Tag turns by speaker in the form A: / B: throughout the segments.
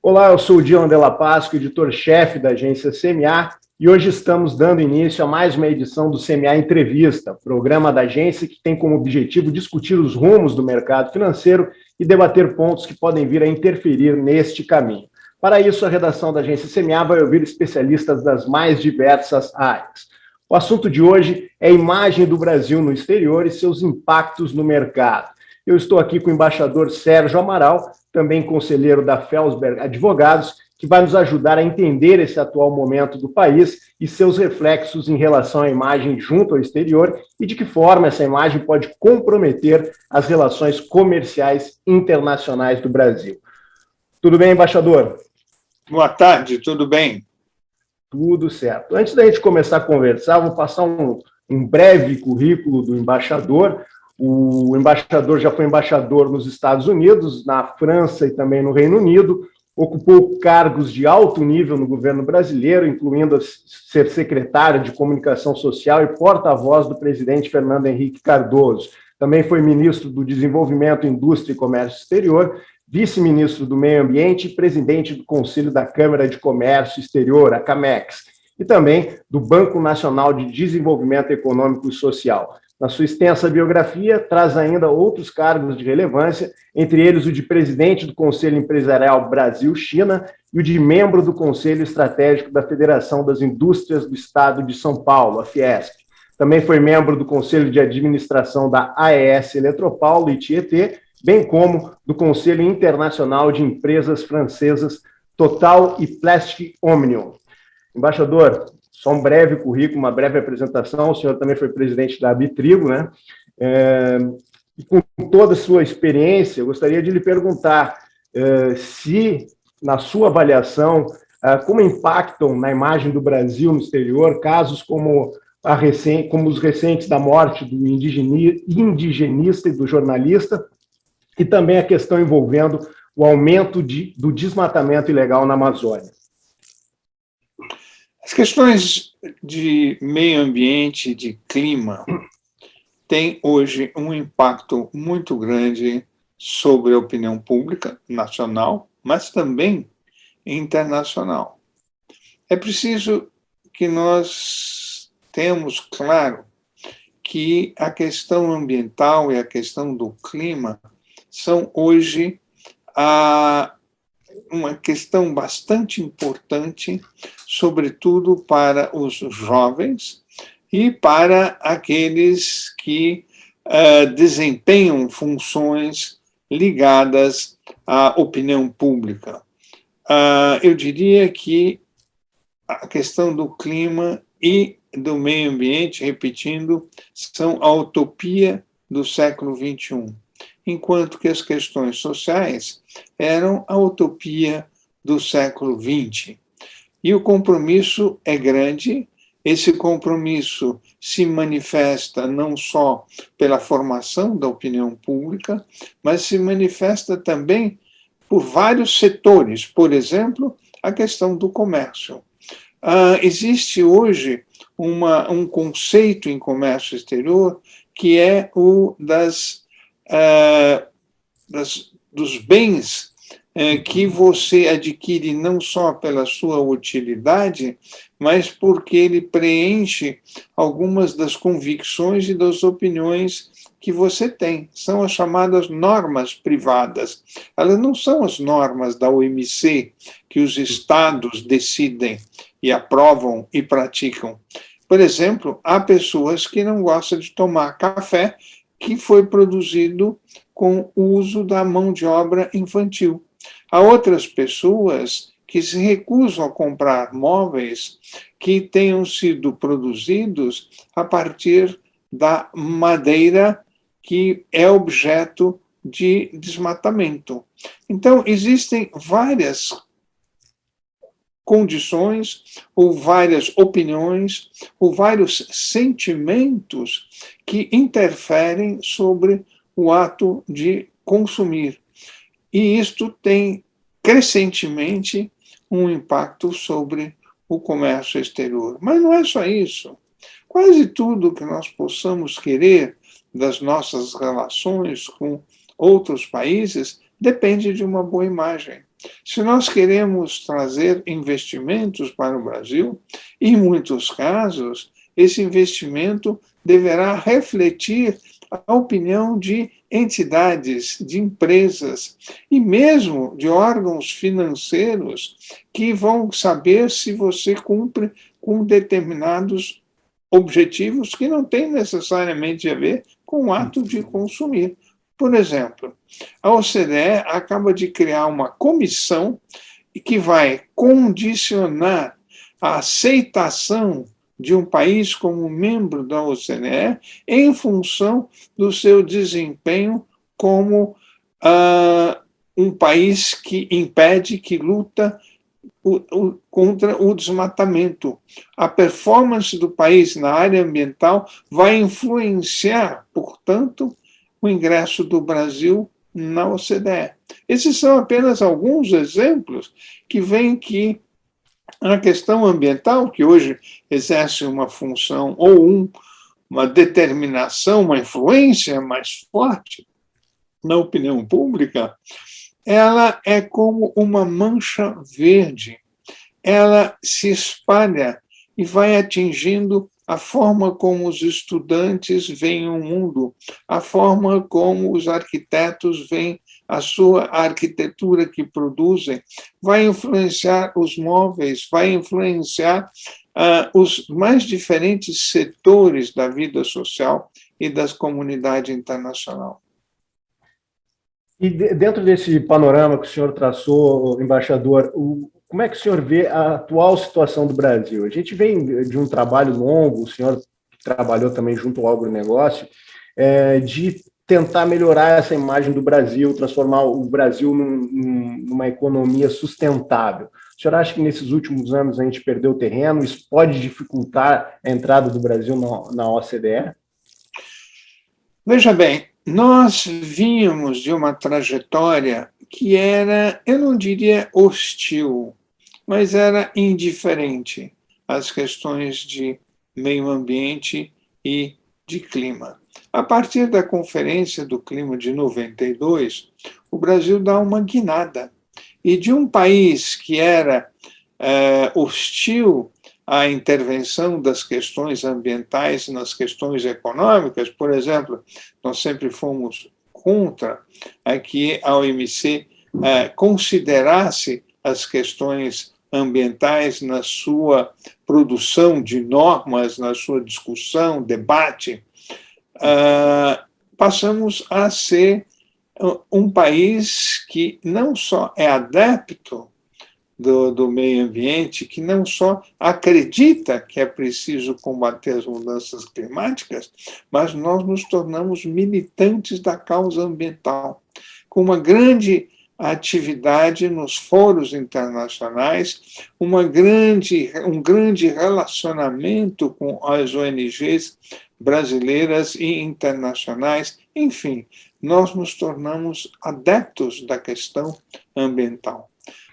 A: Olá, eu sou o Dion Della Pasco, editor-chefe da agência CMA, e hoje estamos dando início a mais uma edição do CMA Entrevista, programa da agência que tem como objetivo discutir os rumos do mercado financeiro e debater pontos que podem vir a interferir neste caminho. Para isso, a redação da agência CMA vai ouvir especialistas das mais diversas áreas. O assunto de hoje é a imagem do Brasil no exterior e seus impactos no mercado. Eu estou aqui com o embaixador Sérgio Amaral, também conselheiro da Felsberg Advogados, que vai nos ajudar a entender esse atual momento do país e seus reflexos em relação à imagem junto ao exterior e de que forma essa imagem pode comprometer as relações comerciais internacionais do Brasil. Tudo bem, embaixador?
B: Boa tarde, tudo bem?
A: Tudo certo. Antes da gente começar a conversar, vou passar um breve currículo do embaixador. O embaixador já foi embaixador nos Estados Unidos, na França e também no Reino Unido, ocupou cargos de alto nível no governo brasileiro, incluindo ser secretário de Comunicação Social e porta-voz do presidente Fernando Henrique Cardoso. Também foi ministro do Desenvolvimento, Indústria e Comércio Exterior, vice-ministro do Meio Ambiente e presidente do Conselho da Câmara de Comércio Exterior, a CAMEX, e também do Banco Nacional de Desenvolvimento Econômico e Social. Na sua extensa biografia, traz ainda outros cargos de relevância, entre eles o de presidente do Conselho Empresarial Brasil-China e o de membro do Conselho Estratégico da Federação das Indústrias do Estado de São Paulo, a Fiesp. Também foi membro do Conselho de Administração da AES Eletropaulo e Tietê, bem como do Conselho Internacional de Empresas Francesas Total e Plastic Omnium. Embaixador, só um breve currículo, uma breve apresentação. O senhor também foi presidente da Abitrigo, né? E com toda a sua experiência, eu gostaria de lhe perguntar se, na sua avaliação, como impactam na imagem do Brasil no exterior casos como os recentes da morte do indigenista e do jornalista, e também a questão envolvendo o aumento do desmatamento ilegal na Amazônia.
B: As questões de meio ambiente e de clima têm hoje um impacto muito grande sobre a opinião pública nacional, mas também internacional. É preciso que nós tenhamos claro que a questão ambiental e a questão do clima são hoje uma questão bastante importante, sobretudo para os jovens e para aqueles que desempenham funções ligadas à opinião pública. Eu diria que a questão do clima e do meio ambiente, repetindo, são a utopia do século XXI, enquanto que as questões sociais eram a utopia do século XX. E o compromisso é grande, esse compromisso se manifesta não só pela formação da opinião pública, mas se manifesta também por vários setores, por exemplo, a questão do comércio. Existe hoje um conceito em comércio exterior que é o dos bens que você adquire não só pela sua utilidade, mas porque ele preenche algumas das convicções e das opiniões que você tem. São as chamadas normas privadas. Elas não são as normas da OMC que os estados decidem e aprovam e praticam. Por exemplo, há pessoas que não gostam de tomar café que foi produzido com o uso da mão de obra infantil. Há outras pessoas que se recusam a comprar móveis que tenham sido produzidos a partir da madeira que é objeto de desmatamento. Então, existem várias condições, ou várias opiniões, ou vários sentimentos que interferem sobre o ato de consumir. E isto tem crescentemente um impacto sobre o comércio exterior. Mas não é só isso. Quase tudo que nós possamos querer das nossas relações com outros países depende de uma boa imagem. Se nós queremos trazer investimentos para o Brasil, em muitos casos, esse investimento deverá refletir a opinião de entidades, de empresas e mesmo de órgãos financeiros que vão saber se você cumpre com determinados objetivos que não têm necessariamente a ver com o ato de consumir. Por exemplo, a OCDE acaba de criar uma comissão que vai condicionar a aceitação de um país como membro da OCDE em função do seu desempenho como um país que impede, que luta contra o desmatamento. A performance do país na área ambiental vai influenciar, portanto, o ingresso do Brasil na OCDE. Esses são apenas alguns exemplos que veem que a questão ambiental, que hoje exerce uma função ou uma determinação, uma influência mais forte na opinião pública, ela é como uma mancha verde. Ela se espalha e vai atingindo a forma como os estudantes veem o mundo, a forma como os arquitetos veem a sua arquitetura que produzem, vai influenciar os móveis, vai influenciar os mais diferentes setores da vida social e da comunidade internacional.
A: E dentro desse panorama que o senhor traçou, embaixador, como é que o senhor vê a atual situação do Brasil? A gente vem de um trabalho longo, o senhor trabalhou também junto ao agronegócio, de tentar melhorar essa imagem do Brasil, transformar o Brasil numa economia sustentável. O senhor acha que nesses últimos anos a gente perdeu terreno? Isso pode dificultar a entrada do Brasil na OCDE?
B: Veja bem, nós vínhamos de uma trajetória que era, eu não diria hostil, mas era indiferente às questões de meio ambiente e de clima. A partir da Conferência do Clima de 92, o Brasil dá uma guinada. E de um país que era hostil à intervenção das questões ambientais nas questões econômicas, por exemplo, nós sempre fomos contra que a OMC considerasse as questões ambientais na sua produção de normas, na sua discussão, debate, passamos a ser um país que não só é adepto do meio ambiente, que não só acredita que é preciso combater as mudanças climáticas, mas nós nos tornamos militantes da causa ambiental, com uma grande atividade nos fóruns internacionais, um grande relacionamento com as ONGs brasileiras e internacionais, enfim, nós nos tornamos adeptos da questão ambiental.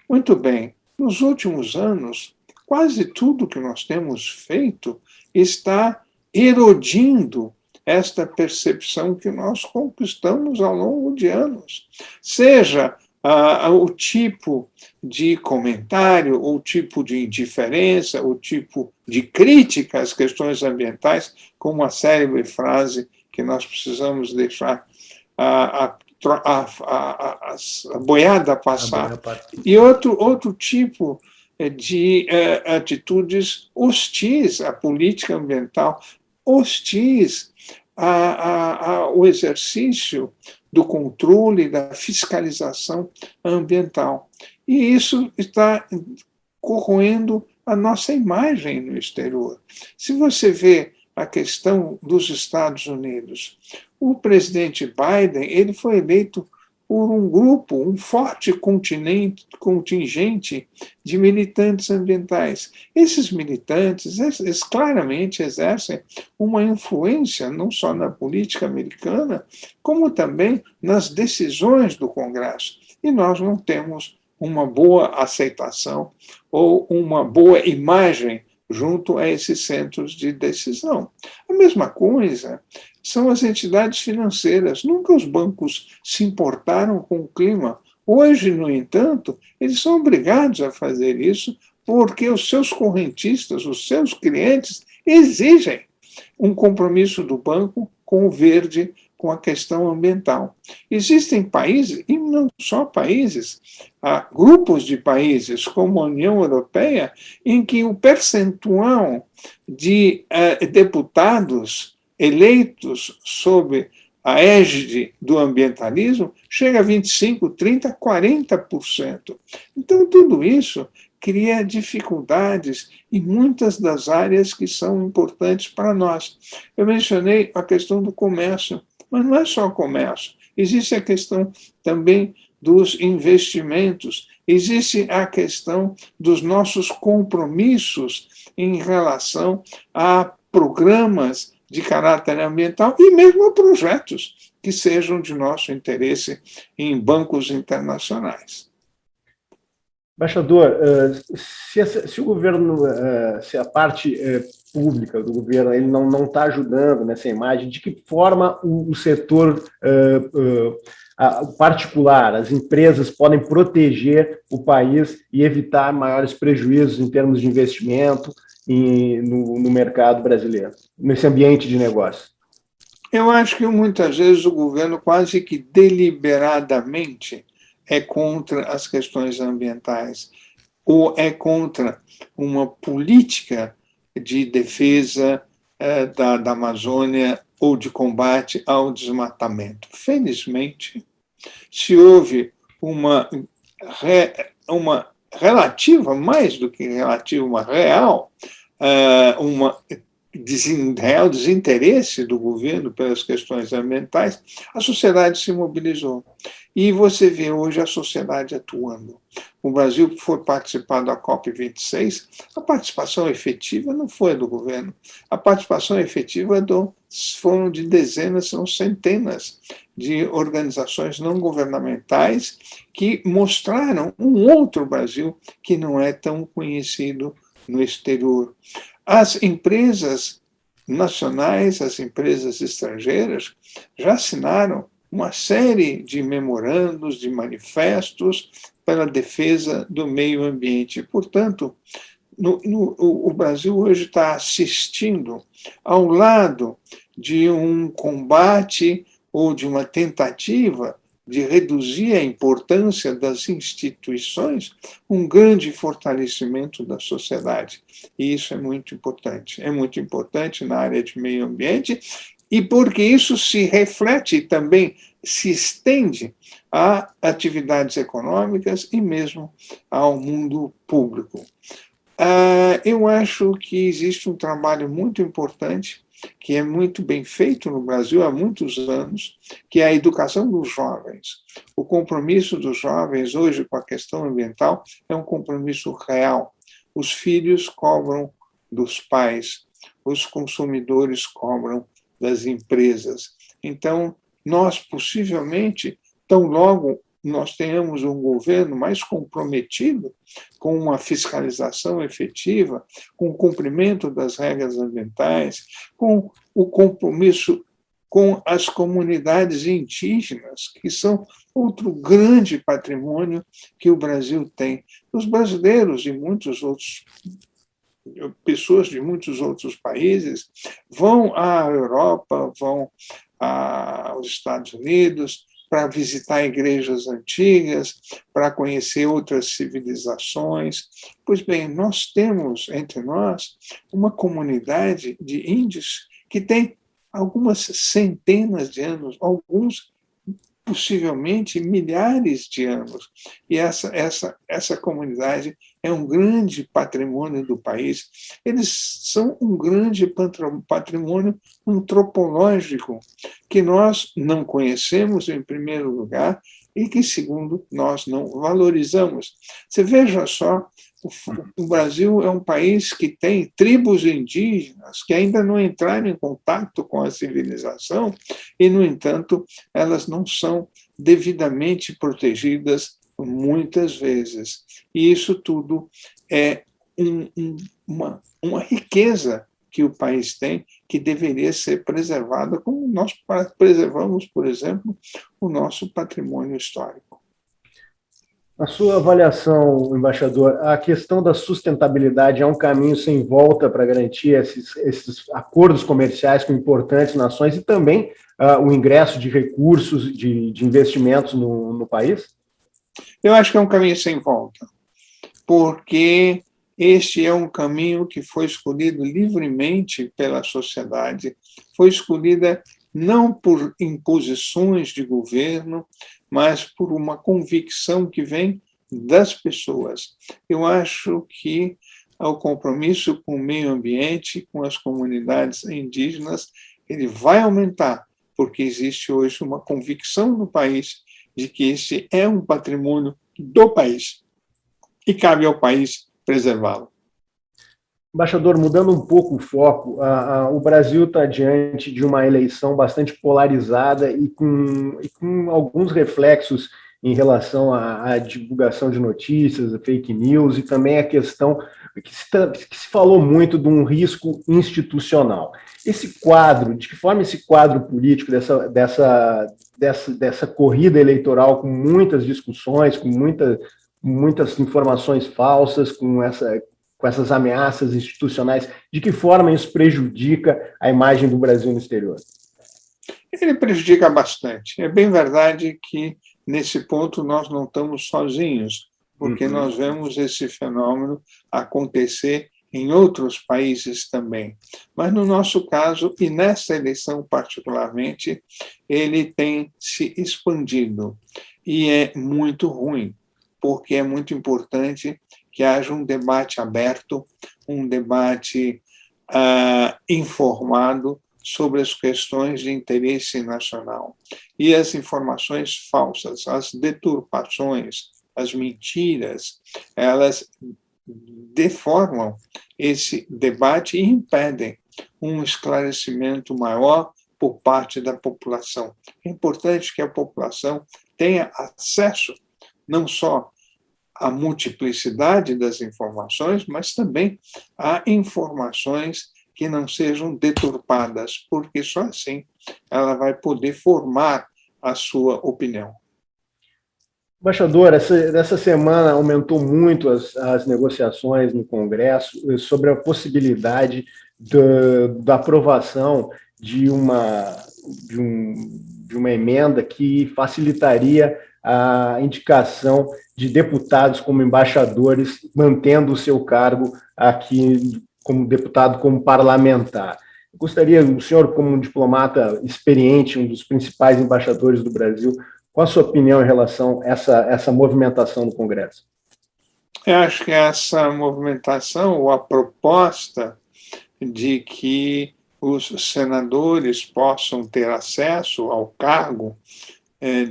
B: Muito bem, nos últimos anos, quase tudo que nós temos feito está erodindo esta percepção que nós conquistamos ao longo de anos. Seja o tipo de comentário, o tipo de indiferença, o tipo de crítica às questões ambientais, como a célebre frase que nós precisamos deixar a boiada passar. E outro tipo de atitudes hostis à política ambiental, hostis ao exercício do controle, da fiscalização ambiental. E isso está corroendo a nossa imagem no exterior. Se você vê a questão dos Estados Unidos, o presidente Biden ele foi eleito por um grupo, um forte contingente de militantes ambientais. Esses militantes, eles claramente exercem uma influência não só na política americana, como também nas decisões do Congresso. E nós não temos uma boa aceitação ou uma boa imagem junto a esses centros de decisão. A mesma coisa são as entidades financeiras. Nunca os bancos se importaram com o clima. Hoje, no entanto, eles são obrigados a fazer isso porque os seus correntistas, os seus clientes, exigem um compromisso do banco com o verde, com a questão ambiental. Existem países, e não só países, há grupos de países, como a União Europeia, em que o percentual de deputados eleitos sob a égide do ambientalismo chega a 25%, 30%, 40%. Então, tudo isso cria dificuldades em muitas das áreas que são importantes para nós. Eu mencionei a questão do comércio, mas não é só o comércio. Existe a questão também dos investimentos, existe a questão dos nossos compromissos em relação a programas de caráter ambiental e mesmo a projetos que sejam de nosso interesse em bancos internacionais.
A: Embaixador, se o governo, se a parte pública do governo ele não está ajudando nessa imagem, de que forma o setor particular, as empresas podem proteger o país e evitar maiores prejuízos em termos de investimento no mercado brasileiro, nesse ambiente de negócio?
B: Eu acho que muitas vezes o governo quase que deliberadamente é contra as questões ambientais ou é contra uma política de defesa da Amazônia ou de combate ao desmatamento. Felizmente, se houve uma relativa, mais do que relativa, uma real desinteresse do governo pelas questões ambientais, a sociedade se mobilizou. E você vê hoje a sociedade atuando. O Brasil foi participar da COP26, a participação efetiva não foi do governo, a participação efetiva foram de dezenas, são centenas de organizações não governamentais que mostraram um outro Brasil que não é tão conhecido no exterior. As empresas nacionais, as empresas estrangeiras, já assinaram uma série de memorandos, de manifestos pela defesa do meio ambiente. Portanto, o Brasil hoje está assistindo ao lado de um combate ou de uma tentativa de reduzir a importância das instituições, um grande fortalecimento da sociedade. E isso é muito importante. É muito importante na área de meio ambiente, e porque isso se reflete também, se estende a atividades econômicas e mesmo ao mundo público. Eu acho que existe um trabalho muito importante, que é muito bem feito no Brasil há muitos anos, que é a educação dos jovens. O compromisso dos jovens hoje com a questão ambiental é um compromisso real. Os filhos cobram dos pais, os consumidores cobram das empresas. Então, nós possivelmente, tão logo nós tenhamos um governo mais comprometido com uma fiscalização efetiva, com o cumprimento das regras ambientais, com o compromisso com as comunidades indígenas, que são outro grande patrimônio que o Brasil tem. Os brasileiros e muitos outros pessoas de muitos outros países vão à Europa, vão aos Estados Unidos para visitar igrejas antigas, para conhecer outras civilizações. Pois bem, nós temos entre nós uma comunidade de índios que tem algumas centenas de anos, alguns possivelmente milhares de anos. E essa comunidade é um grande patrimônio do país. Eles são um grande patrimônio antropológico que nós não conhecemos, em primeiro lugar, e que, segundo, nós não valorizamos. Você veja só, o Brasil é um país que tem tribos indígenas que ainda não entraram em contato com a civilização e, no entanto, elas não são devidamente protegidas muitas vezes. E isso tudo é uma riqueza que o país tem, que deveria ser preservada, como nós preservamos, por exemplo, o nosso patrimônio histórico.
A: Na sua avaliação, embaixador, a questão da sustentabilidade é um caminho sem volta para garantir esses acordos comerciais com importantes nações e também o ingresso de recursos, de investimentos no país?
B: Eu acho que é um caminho sem volta, porque este é um caminho que foi escolhido livremente pela sociedade, foi escolhida não por imposições de governo, mas por uma convicção que vem das pessoas. Eu acho que o compromisso com o meio ambiente, com as comunidades indígenas, ele vai aumentar, porque existe hoje uma convicção no país de que esse é um patrimônio do país e cabe ao país preservá-lo.
A: Embaixador, mudando um pouco o foco, o Brasil está diante de uma eleição bastante polarizada e com alguns reflexos em relação à divulgação de notícias, fake news e também a questão que se falou muito de um risco institucional. Esse quadro, de que forma esse quadro político dessa corrida eleitoral com muitas discussões, com muitas informações falsas, com essas ameaças institucionais, de que forma isso prejudica a imagem do Brasil no exterior?
B: Ele prejudica bastante. É bem verdade que, nesse ponto, nós não estamos sozinhos, porque nós vemos esse fenômeno acontecer em outros países também. Mas, no nosso caso, e nessa eleição particularmente, ele tem se expandido. E é muito ruim, porque é muito importante que haja um debate aberto, um debate informado sobre as questões de interesse nacional. E as informações falsas, as deturpações, as mentiras, elas deformam esse debate e impedem um esclarecimento maior por parte da população. É importante que a população tenha acesso não só à multiplicidade das informações, mas também a informações que não sejam deturpadas, porque só assim ela vai poder formar a sua opinião.
A: Embaixador, essa semana aumentou muito as negociações no Congresso sobre a possibilidade da aprovação de uma emenda que facilitaria a indicação de deputados como embaixadores, mantendo o seu cargo aqui como deputado, como parlamentar. Eu gostaria, o senhor, como um diplomata experiente, um dos principais embaixadores do Brasil, qual a sua opinião em relação a essa movimentação no Congresso?
B: Eu acho que essa movimentação, ou a proposta de que os senadores possam ter acesso ao cargo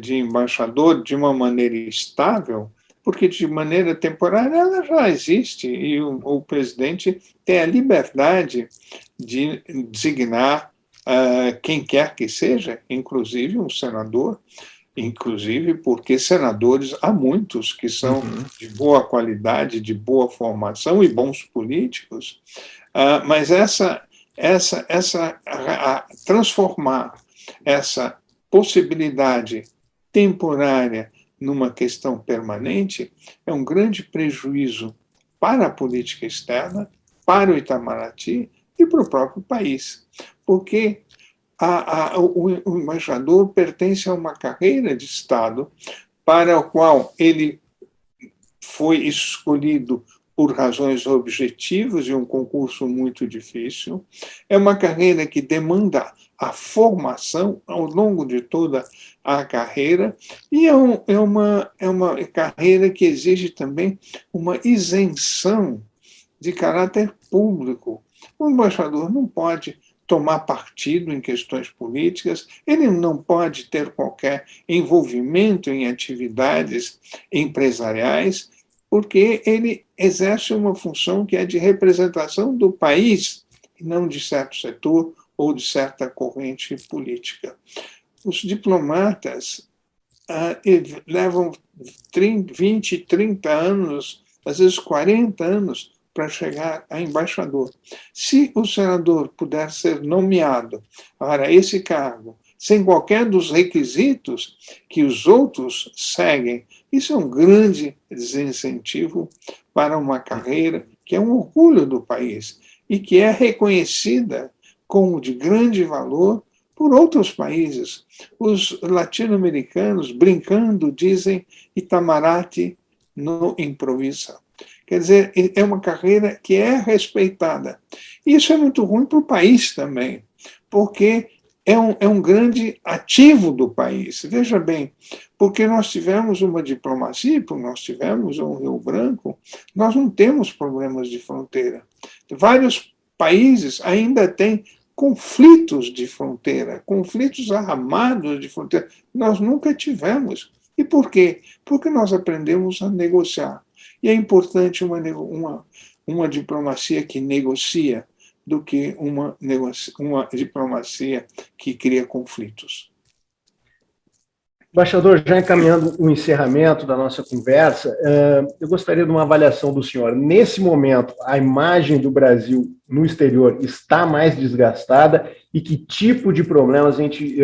B: de embaixador de uma maneira estável, porque de maneira temporária ela já existe e o presidente tem a liberdade de designar quem quer que seja, inclusive um senador, inclusive porque senadores há muitos que são de boa qualidade, de boa formação e bons políticos, mas transformar essa possibilidade temporária numa questão permanente é um grande prejuízo para a política externa, para o Itamaraty e para o próprio país, porque o embaixador pertence a uma carreira de Estado para a qual ele foi escolhido por razões objetivas e um concurso muito difícil. É uma carreira que demanda a formação ao longo de toda a carreira e é uma carreira que exige também uma isenção de caráter público. O embaixador não pode tomar partido em questões políticas, ele não pode ter qualquer envolvimento em atividades empresariais, porque ele exerce uma função que é de representação do país, e não de certo setor ou de certa corrente política. Os diplomatas levam 20, 30 anos, às vezes 40 anos, para chegar a embaixador. Se o senador puder ser nomeado para esse cargo sem qualquer dos requisitos que os outros seguem, isso é um grande desincentivo para uma carreira que é um orgulho do país e que é reconhecida como de grande valor por outros países. Os latino-americanos, brincando, dizem Itamaraty no improvisa. Quer dizer, é uma carreira que é respeitada. E isso é muito ruim para o país também, porque é um grande ativo do país. Veja bem, porque nós tivemos uma diplomacia, porque nós tivemos um Rio Branco, nós não temos problemas de fronteira. Vários países ainda têm conflitos de fronteira, conflitos armados de fronteira. Nós nunca tivemos. E por quê? Porque nós aprendemos a negociar. E é importante uma diplomacia que negocia do que uma diplomacia que cria conflitos.
A: Embaixador, já encaminhando o encerramento da nossa conversa, eu gostaria de uma avaliação do senhor. Nesse momento, a imagem do Brasil no exterior está mais desgastada e que tipo de problemas a gente,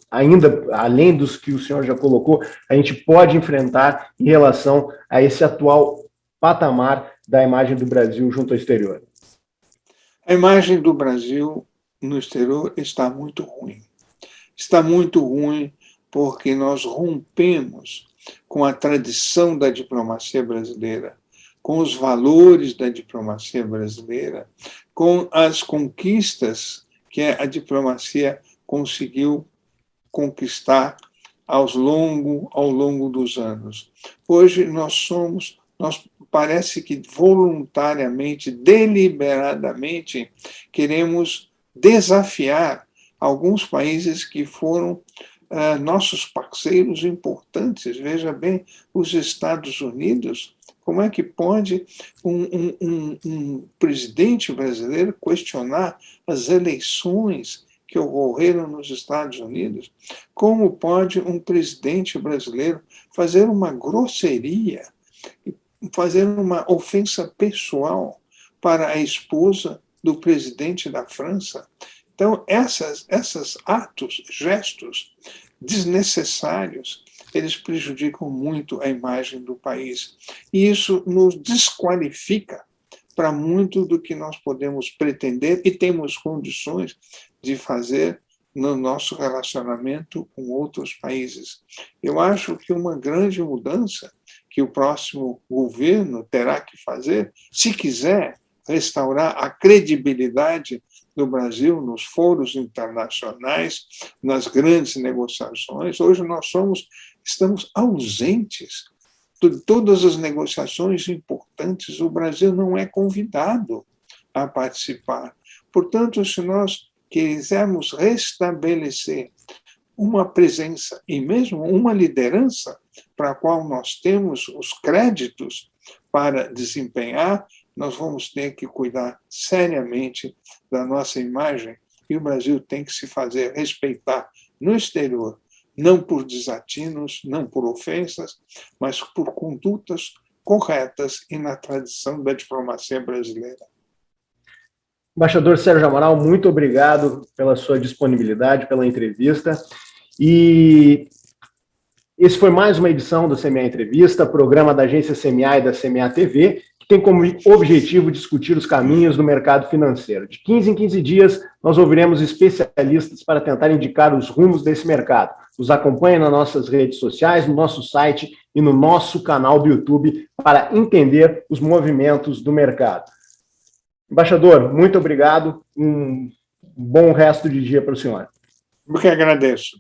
A: ainda além dos que o senhor já colocou, a gente pode enfrentar em relação a esse atual patamar da imagem do Brasil junto ao exterior?
B: A imagem do Brasil no exterior está muito ruim. Está muito ruim porque nós rompemos com a tradição da diplomacia brasileira, com os valores da diplomacia brasileira, com as conquistas que a diplomacia conseguiu conquistar ao longo dos anos. Hoje nós parece que voluntariamente, deliberadamente, queremos desafiar alguns países que foram nossos parceiros importantes. Veja bem, os Estados Unidos. Como é que pode um presidente brasileiro questionar as eleições que ocorreram nos Estados Unidos? Como pode um presidente brasileiro fazer uma grosseria, fazer uma ofensa pessoal para a esposa do presidente da França? Então, esses atos, gestos desnecessários, eles prejudicam muito a imagem do país. E isso nos desqualifica para muito do que nós podemos pretender e temos condições de fazer no nosso relacionamento com outros países. Eu acho que uma grande mudança que o próximo governo terá que fazer, se quiser restaurar a credibilidade do Brasil nos foros internacionais, nas grandes negociações. Hoje estamos ausentes de todas as negociações importantes. O Brasil não é convidado a participar. Portanto, se nós quisermos restabelecer uma presença e mesmo uma liderança para a qual nós temos os créditos para desempenhar, nós vamos ter que cuidar seriamente da nossa imagem e o Brasil tem que se fazer respeitar no exterior, não por desatinos, não por ofensas, mas por condutas corretas e na tradição da diplomacia brasileira.
A: Embaixador Sérgio Amaral, muito obrigado pela sua disponibilidade, pela entrevista. E esse foi mais uma edição do CMA Entrevista, programa da agência CMA e da CMA TV, que tem como objetivo discutir os caminhos do mercado financeiro. De 15 em 15 dias, nós ouviremos especialistas para tentar indicar os rumos desse mercado. Nos acompanhe nas nossas redes sociais, no nosso site e no nosso canal do YouTube para entender os movimentos do mercado. Embaixador, muito obrigado. Um bom resto de dia para o senhor.
B: Eu que agradeço.